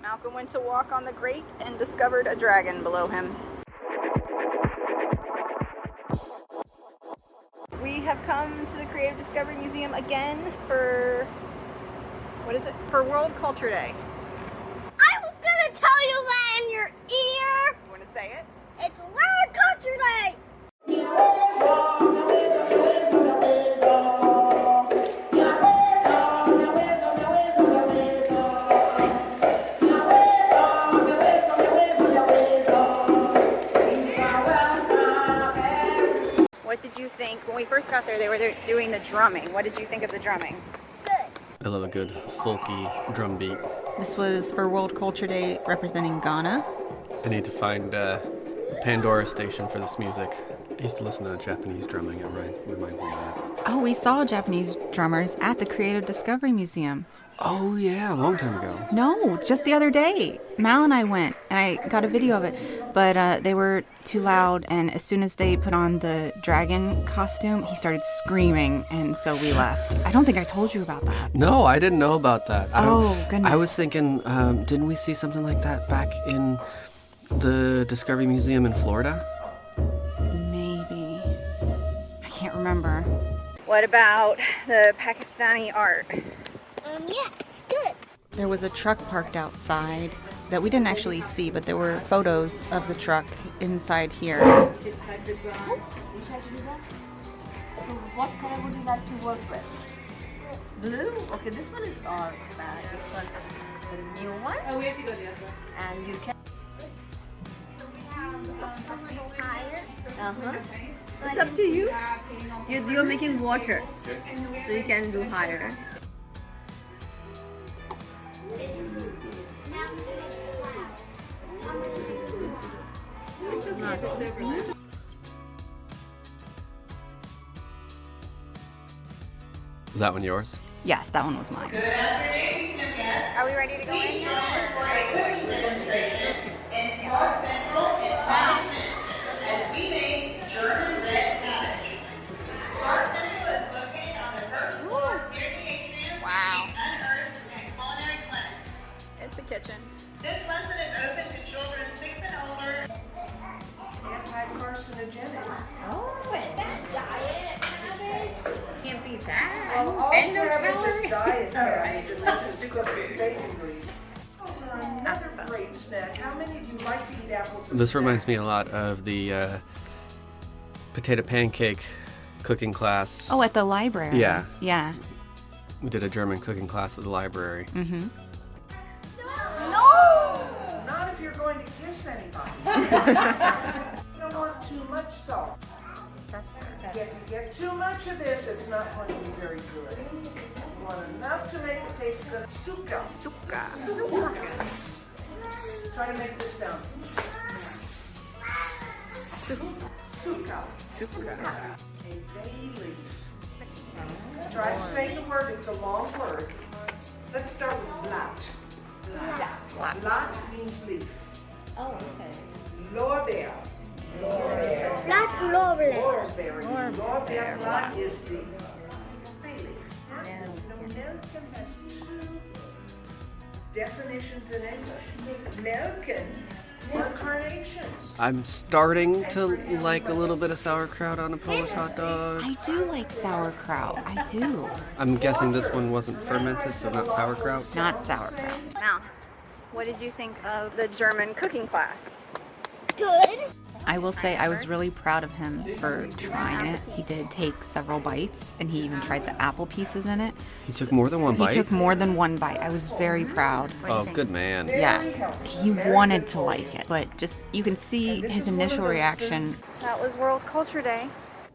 Malcolm went to walk on the grate and discovered a dragon below him. We have come to the Creative Discovery Museum again for, what is it? For World Culture Day. I was gonna tell you that in your ear. You want to say it? It's World Culture Day. What did you think when we first got there? They were there doing the drumming. What did you think of the drumming? I love a good folky drum beat. This was for World Culture Day representing Ghana. I need to find a Pandora station for this music. I used to listen to Japanese drumming. It reminds me of that. Oh, we saw Japanese drummers at the Creative Discovery Museum. Oh yeah, a long time ago. No, just the other day. Mal and I went, and I got a video of it, but they were too loud, and as soon as they put on the dragon costume, he started screaming, and so we left. I don't think I told you about that. No, I didn't know about that. Goodness. I was thinking, didn't we see something like that back in the Discovery Museum in Florida? Maybe. I can't remember. What about the Pakistani art? Yes, good. There was a truck parked outside that we didn't actually see, but there were photos of the truck inside here. So what color would you like to work with? Blue? Okay, this one is our bag. This one, the new one. Oh, we have to go the other way. And you can. A little higher. It's up to you. You're making water, so you can do higher. Is that one yours? Yes, that one was mine. Good afternoon, Nooga. Are we ready to go in? In North Central and Mountain, as we make German red cabbage. Our center is located on the first floor near the atrium. Wow. Unearthed and culinary clinic. It's a kitchen. This lesson is open to children 6 and older. Anti-carcinogenic. Oh, is that diet cabbage? Can't beat that. Well, all cabbage is diet cabbage unless it's cooked with bacon grease. Another great snack. How many of you like to eat apples? as This snacks? reminds me a lot of the potato pancake cooking class. Oh, at the library. Yeah. Yeah. We did a German cooking class at the library. Mm-hmm. No! Not if you're going to kiss anybody. You don't want too much salt. If you get too much of this, it's not going to be very good. You want enough to make it taste good. Suka. Suka. Try to make this sound. Suka. Suka. A bay leaf. Try to say the word. It's a long word. Let's start with blatt. Blatt means leaf. Oh, okay. Lorbeer. Black laurel. Laurelberry. Lorbeer blatt is the bay leaf. Nelken has two definitions in English. Nelken are carnations. I'm starting to like a little bit of sauerkraut on a Polish hot dog. I do like sauerkraut. I do. I'm guessing this one wasn't fermented, so not sauerkraut. Not sauerkraut. Now, what did you think of the German cooking class? Good. I will say I was really proud of him for trying it. He did take several bites, and he even tried the apple pieces in it. He took more than one bite? He took more than one bite. I was very proud. Oh, good man. Yes, he wanted to like it, but just you can see his initial reaction. That was World Culture Day.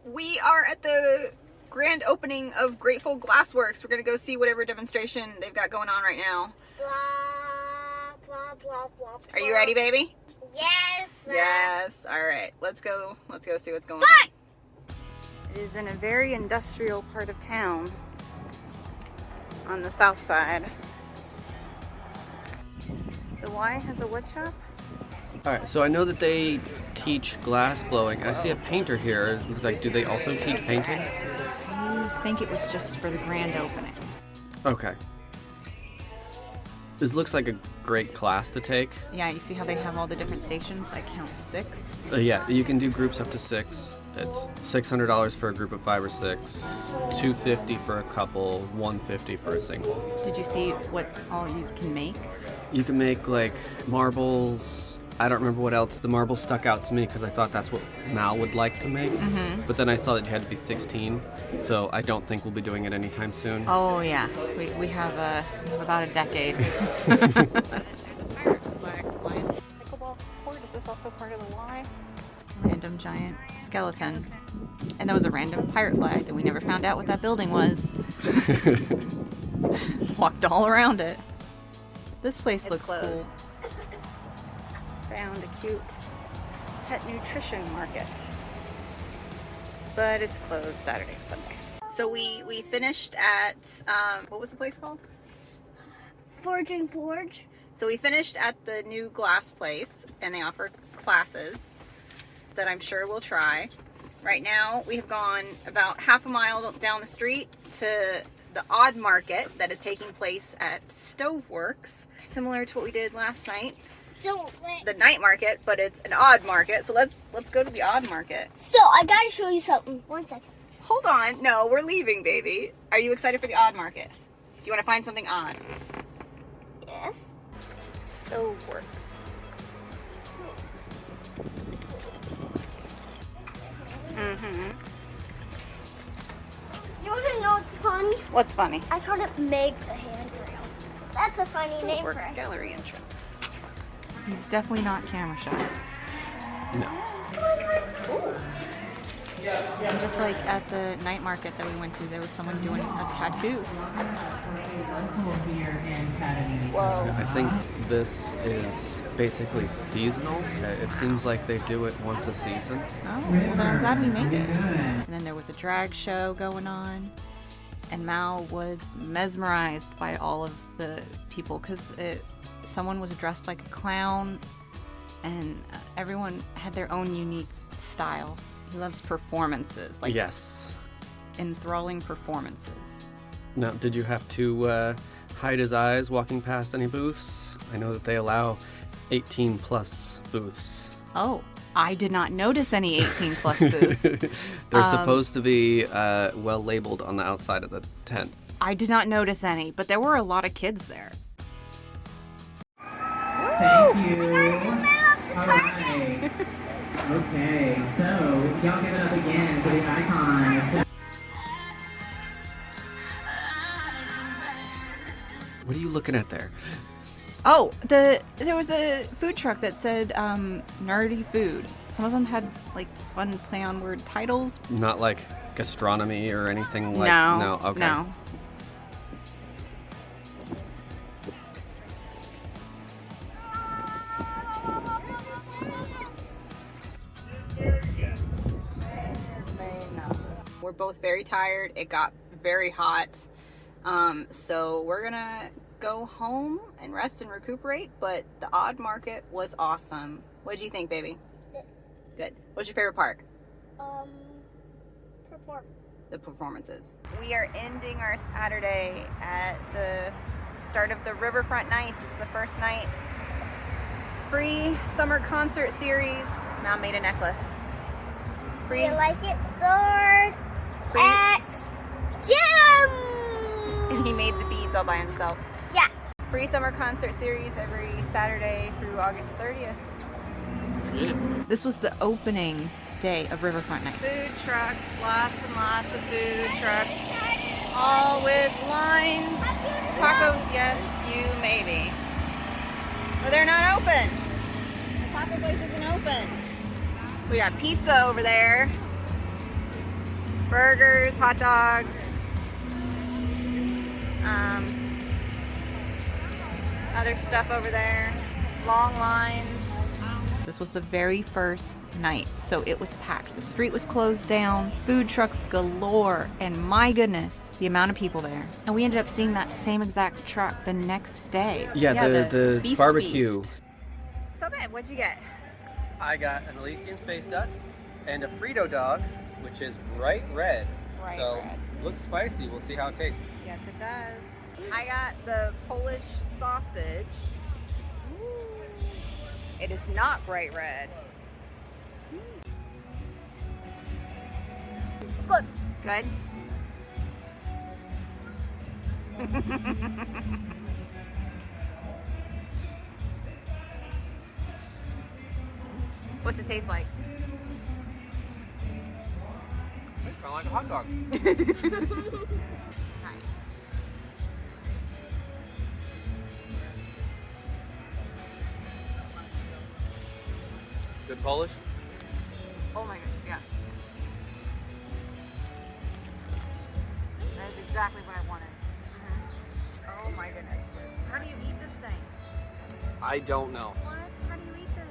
We are at the grand opening of Grateful Glassworks. We're gonna go see whatever demonstration they've got going on right now. Blah, blah, blah, blah, Are you ready, baby? Yes. Yes. All right. Let's go see what's going on. It is in a very industrial part of town on the south side. The Y has a wood shop? All right, so I know that they teach glass blowing. I see a painter here. It's like, do they also teach painting? I think it was just for the grand opening. Okay. This looks like a great class to take. Yeah, you see how they have all the different stations? I count 6. Yeah, you can do groups up to 6. It's $600 for a group of 5 or 6, $250 for a couple, $150 for a single. Did you see what all you can make? You can make like marbles. I don't remember what else. The marble stuck out to me because I thought that's what Mal would like to make. But then I saw that you had to be 16, so I don't think we'll be doing it anytime soon. Oh yeah, we have about a decade. Pickleball court, is this also part of the Y? Random giant skeleton. And that was a random pirate flag that we never found out what that building was. Walked all around it. This place looks cool. Found a cute pet nutrition market. But it's closed Saturday and Sunday. So we finished at, what was the place called? Forge and Forge. So we finished at the new glass place, and they offer classes that I'm sure we'll try. Right now, we have gone about half a mile down the street to the odd market that is taking place at Stoveworks, similar to what we did last night. The night market, but it's an odd market. So let's go to the odd market. So I gotta show you something. 1 second. Hold on. No, we're leaving, baby. Are you excited for the odd market? Do you want to find something odd? Yes. Stoveworks. You wanna know what's funny? What's funny? I called it Meg the Handrail. That's a funny name for Stoveworks it. gallery entrance. He's definitely not camera shy. No. And just like at the night market that we went to, there was someone doing a tattoo. Whoa. I think this is basically seasonal. It seems like they do it once a season. Oh, well then I'm glad we made it. And then there was a drag show going on. And Mal was mesmerized by all of the people because someone was dressed like a clown, and everyone had their own unique style. He loves performances, like Yes. enthralling performances. Now, did you have to hide his eyes walking past any booths? I know that they allow 18 plus booths. Oh, I did not notice any 18 plus booths. They're supposed to be well labeled on the outside of the tent. I did not notice any, but there were a lot of kids there. Thank you. All right. Okay, so y'all give it up again for the icon. What are you looking at there? Oh, there was a food truck that said nerdy food. Some of them had like fun play on word titles. Not like gastronomy or anything like No, okay. no. We're both very tired. It got very hot. So we're gonna go home and rest and recuperate, but the odd market was awesome. What did you think, baby? Good. What's your favorite part? The performances. We are ending our Saturday at the start of the Riverfront Nights. It's the first night. Free summer concert series. Mal made a necklace. Free. You like it? Sword. Free. X. Gem. And he made the beads all by himself. Yeah. Free summer concert series every Saturday through August 30th. This was the opening day of Riverfront Nights. Food trucks, lots and lots of food trucks, all with lines. Tacos, yes, you maybe. But they're not open. The taco place isn't open. We got pizza over there, burgers, hot dogs. Other stuff over there, long lines. This was the very first night, so it was packed. The street was closed down, food trucks galore, and my goodness, the amount of people there. And we ended up seeing that same exact truck the next day. Yeah, the Beast barbecue. Feast. So babe, what'd you get? I got an Elysian Space Dust and a Frito dog, which is bright red. Bright so red. looks spicy. We'll see how it tastes. Yes, it does. I got the Polish sausage. It is not bright red. Good. Good. What's it taste like? It's kind of like a hot dog. Hi. Good Polish? Oh my goodness, yes. That is exactly what I wanted. Oh my goodness. How do you eat this thing? I don't know. What? How do you eat this?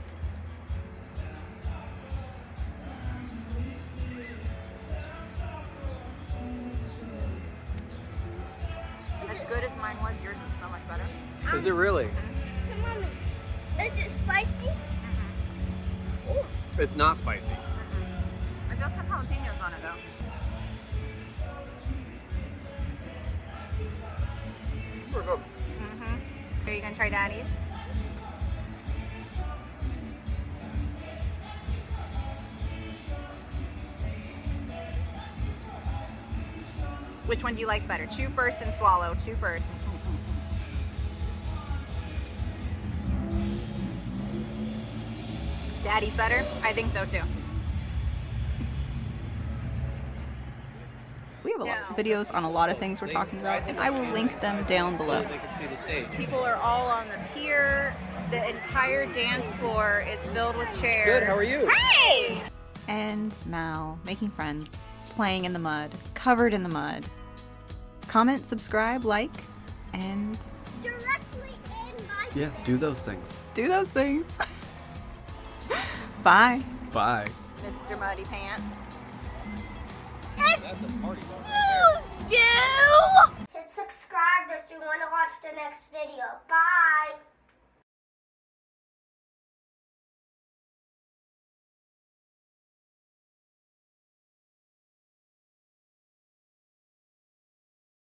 As good as mine was, yours is so much better. Is it really? Hey, Mommy, is it spicy? It's not spicy. It does have jalapenos on it though. Pretty good. Are you gonna try Daddy's? Which one do you like better? Chew first and swallow. Chew first. Daddy's better? I think so too. We have a lot of videos on a lot of things we're talking about, and I will link them down below. They can see the stage. People are all on the pier. The entire dance floor is filled with chairs. Good, how are you? Hey! And Mal making friends, playing in the mud, covered in the mud. Comment, subscribe, like, and Directly in my Yeah, do those things. do those things. Bye, Bye. Mr. Muddy Pants. That's a party. You! Hit subscribe if you want to watch the next video. Bye!